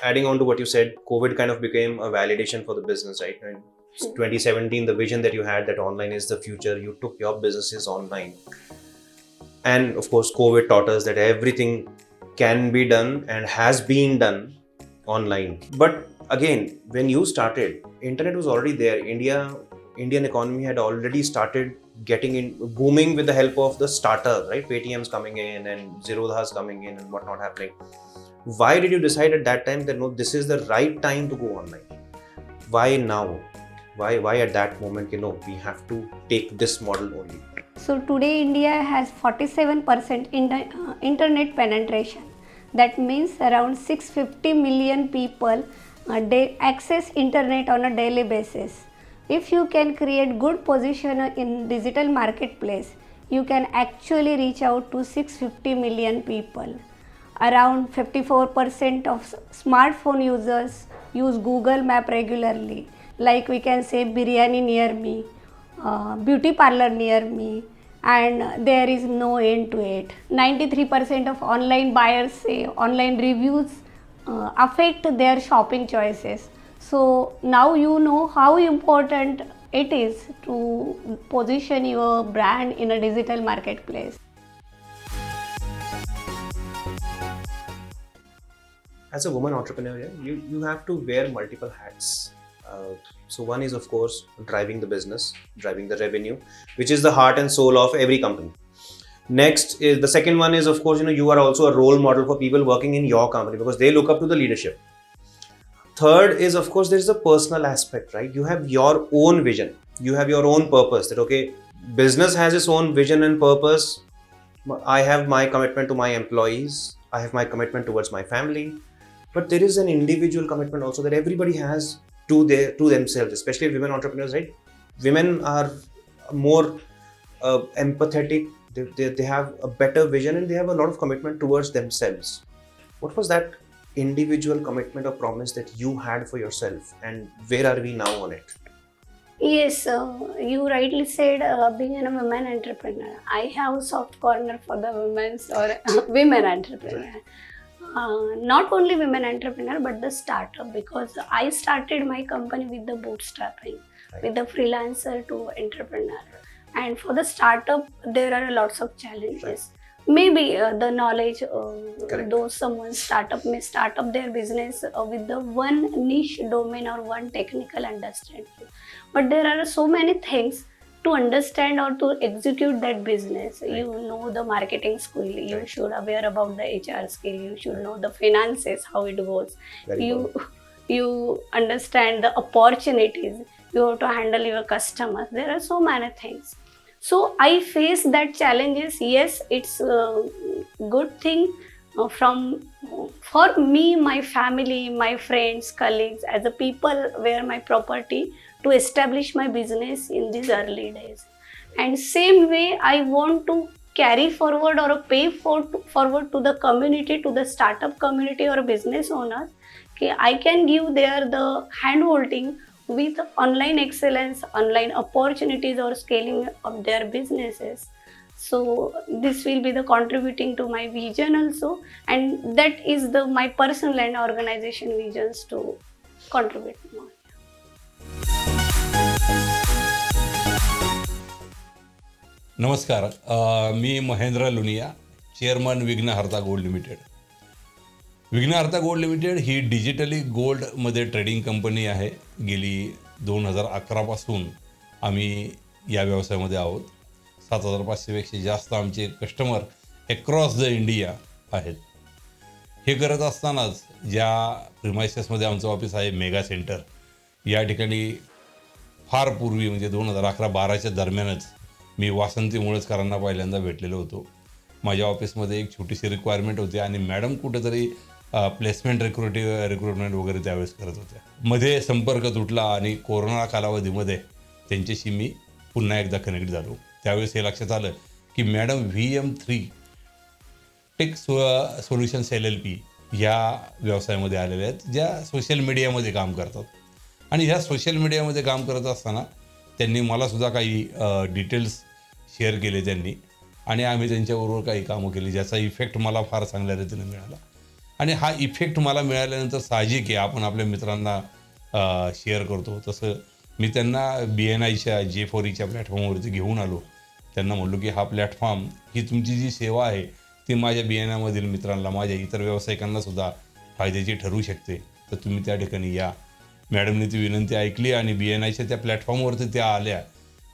adding on to what you said, COVID kind of became a validation for the business, right? And 2017, the vision that you had that online is the future, you took your businesses online. And of course, COVID taught us that everything can be done and has been done online. But again, when you started, internet was already there. Indian economy had already started getting in booming with the help of the startup, right? Paytm's coming in and Zerodha's coming in and whatnot happening. Why did you decide at that time that no, this is the right time to go online? Why now? Why at that moment, we have to take this model only? So today India has 47% internet penetration. That means around 650 million people access internet on a daily basis. If you can create good position in digital marketplace, you can actually reach out to 650 million people. Around 54% of smartphone users use Google Map regularly. Like we can say biryani near me, beauty parlor near me, and there is no end to it. 93% of online buyers say online reviews affect their shopping choices. So now you know how important it is to position your brand in a digital marketplace. As a woman entrepreneur, you have to wear multiple hats. So one is, of course, driving the business, driving the revenue, which is the heart and soul of every company. Next is the second one is, of course, you are also a role model for people working in your company because they look up to the leadership. Third is, of course, there's the personal aspect, right? You have your own vision. You have your own purpose that, okay, business has its own vision and purpose. I have my commitment to my employees. I have my commitment towards my family. But there is an individual commitment also that everybody has to themselves, especially women entrepreneurs, right? Women are more empathetic. They have a better vision and they have a lot of commitment towards themselves. What was that individual commitment or promise that you had for yourself, and where are we now on it? Yes, you rightly said being a women entrepreneur. I have a soft corner for the women's or women entrepreneur. Not only women entrepreneur but the startup, because I started my company with the bootstrapping, with the freelancer to entrepreneur. And for the startup, there are lots of challenges. Maybe the knowledge, though someone startup may start up their business with the one niche domain or one technical understanding. But there are so many things to understand or to execute that business. You know the marketing skill, you should aware about the HR skill, you should know the finances, how it goes. You understand the opportunities, you have to handle your customers. There are so many things. So I face that challenges. Yes, it's a good thing for me, my family, my friends, colleagues, as a people were my property to establish my business in these early days. And same way, I want to carry forward or pay forward to the community, to the startup community or business owners. Okay, I can give there the hand holding with online excellence, online opportunities or scaling of their businesses. So this will be the contributing to my vision also, and that is my personal and organization visions to contribute more. नमस्कार, मी Mahendra Lunia, chairman विघ्नहर्ता gold limited. विघ्नहर्ता gold limited ही digitally गोल्डमध्ये trading company आहे. गेली 2011 पासून आम्ही या व्यवसायामध्ये आहोत. 7,500पेक्षा जास्त आमचे कस्टमर अक्रॉस द इंडिया आहेत. हे करत असतानाच ज्या प्रिमायसेसमध्ये आमचं ऑफिस आहे मेगा सेंटर, या ठिकाणी फार पूर्वी म्हणजे 2011-12च्या दरम्यानच मी वासंती मुळजकरांना पहिल्यांदा भेटलेलो होतो. माझ्या ऑफिसमध्ये एक छोटीशी रिक्वायरमेंट होती आणि मॅडम कुठेतरी प्लेसमेंट रिक्रुटमेंट वगैरे त्यावेळेस करत होत्या. मध्ये संपर्क तुटला आणि कोरोना कालावधीमध्ये त्यांच्याशी मी पुन्हा एकदा कनेक्ट झालो. त्यावेळेस हे लक्षात आलं की madam VM3 take solutions LLP ह्या व्यवसायामध्ये आलेल्या आहेत, ज्या सोशल मीडियामध्ये काम करतात. आणि ह्या सोशल मीडियामध्ये काम करत असताना त्यांनी मलासुद्धा काही डिटेल्स शेअर केले त्यांनी, आणि आम्ही त्यांच्याबरोबर काही कामं केली ज्याचा इफेक्ट मला फार चांगल्या रीतीने मिळाला. आणि हा इफेक्ट मला मिळाल्यानंतर साहजिक आहे आपण आपल्या मित्रांना शेअर करतो. तसं मी त्यांना BNIच्या J4Eच्या प्लॅटफॉर्मवरती घेऊन आलो. त्यांना म्हणलो की हा प्लॅटफॉर्म, ही तुमची जी सेवा आहे ती माझ्या BNIमधील मित्रांना, माझ्या इतर व्यावसायिकांनासुद्धा फायद्याची ठरू शकते, तर तुम्ही त्या ठिकाणी या. मॅडमने ती विनंती ऐकली आणि BNIच्या त्या प्लॅटफॉर्मवरती त्या आल्या.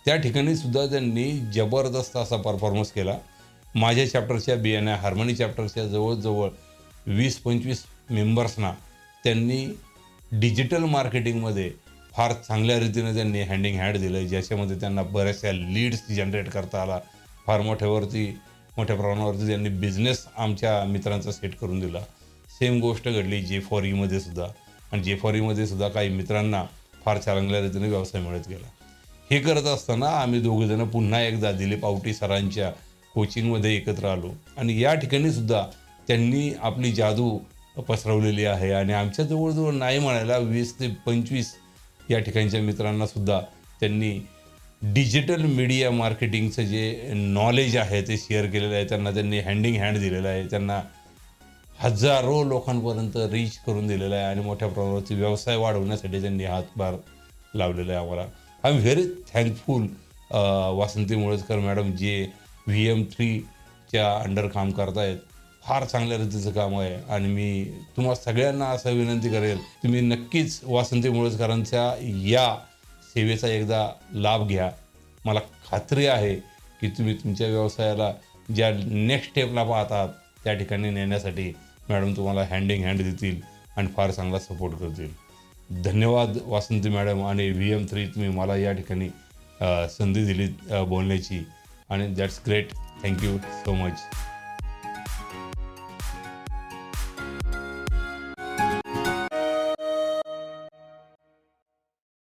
त्या ठिकाणी सुद्धा त्यांनी जबरदस्त असा परफॉर्मन्स केला. माझ्या चॅप्टरच्या BNI हार्मनी चॅप्टरच्या जवळजवळ 20-25 मेंबर्सना त्यांनी डिजिटल मार्केटिंगमध्ये फार चांगल्या रीतीने त्यांनी हँड इन हँड दिलं, ज्याच्यामध्ये त्यांना बऱ्याचशा लीड्स जनरेट करता आला. फार मोठ्या प्रमाणावरती त्यांनी बिझनेस आमच्या मित्रांचा सेट करून दिला. सेम गोष्ट घडली J4Eमध्ये सुद्धा, आणि J4Eमध्ये सुद्धा काही मित्रांना फार चांगल्या रीतीने व्यवसाय मिळत गेला. हे करत असताना आम्ही दोघंजणं पुन्हा एकदा दिलीप आवटी सरांच्या कोचिंगमध्ये एकत्र आलो, आणि या ठिकाणी सुद्धा त्यांनी आपली जादू पसरवलेली आहे. आणि आमच्या जवळजवळ नाही म्हणायला 20 ते 25 या ठिकाणच्या मित्रांनासुद्धा त्यांनी डिजिटल मीडिया मार्केटिंगचं जे नॉलेज आहे ते शेअर केलेलं आहे. त्यांना त्यांनी हँड इन हँड दिलेलं आहे. त्यांना हजारो लोकांपर्यंत रीच करून दिलेलं आहे, आणि मोठ्या प्रमाणावरती व्यवसाय वाढवण्यासाठी त्यांनी हातभार लावलेला आहे आम्हाला. I am very thankful Vasanti Muljkar madam, जे VM3च्या अंडर काम करतायत. फार चांगल्या रीतीचं काम आहे, आणि मी तुम्हा सगळ्यांना असं विनंती करेल, तुम्ही नक्कीच वासंती मुळजकरांच्या या सेवेचा एकदा लाभ घ्या. मला खात्री आहे की तुम्ही तुमच्या व्यवसायाला ज्या नेक्स्ट स्टेपला पाहत आहात त्या ठिकाणी नेण्यासाठी मॅडम तुम्हाला हँड इन हँड देतील आणि फार चांगला सपोर्ट करतील. धन्यवाद वासंती मॅडम आणि VM3, तुम्ही मला या ठिकाणी संधी दिली बोलण्याची, आणि that's great. Thank you so much.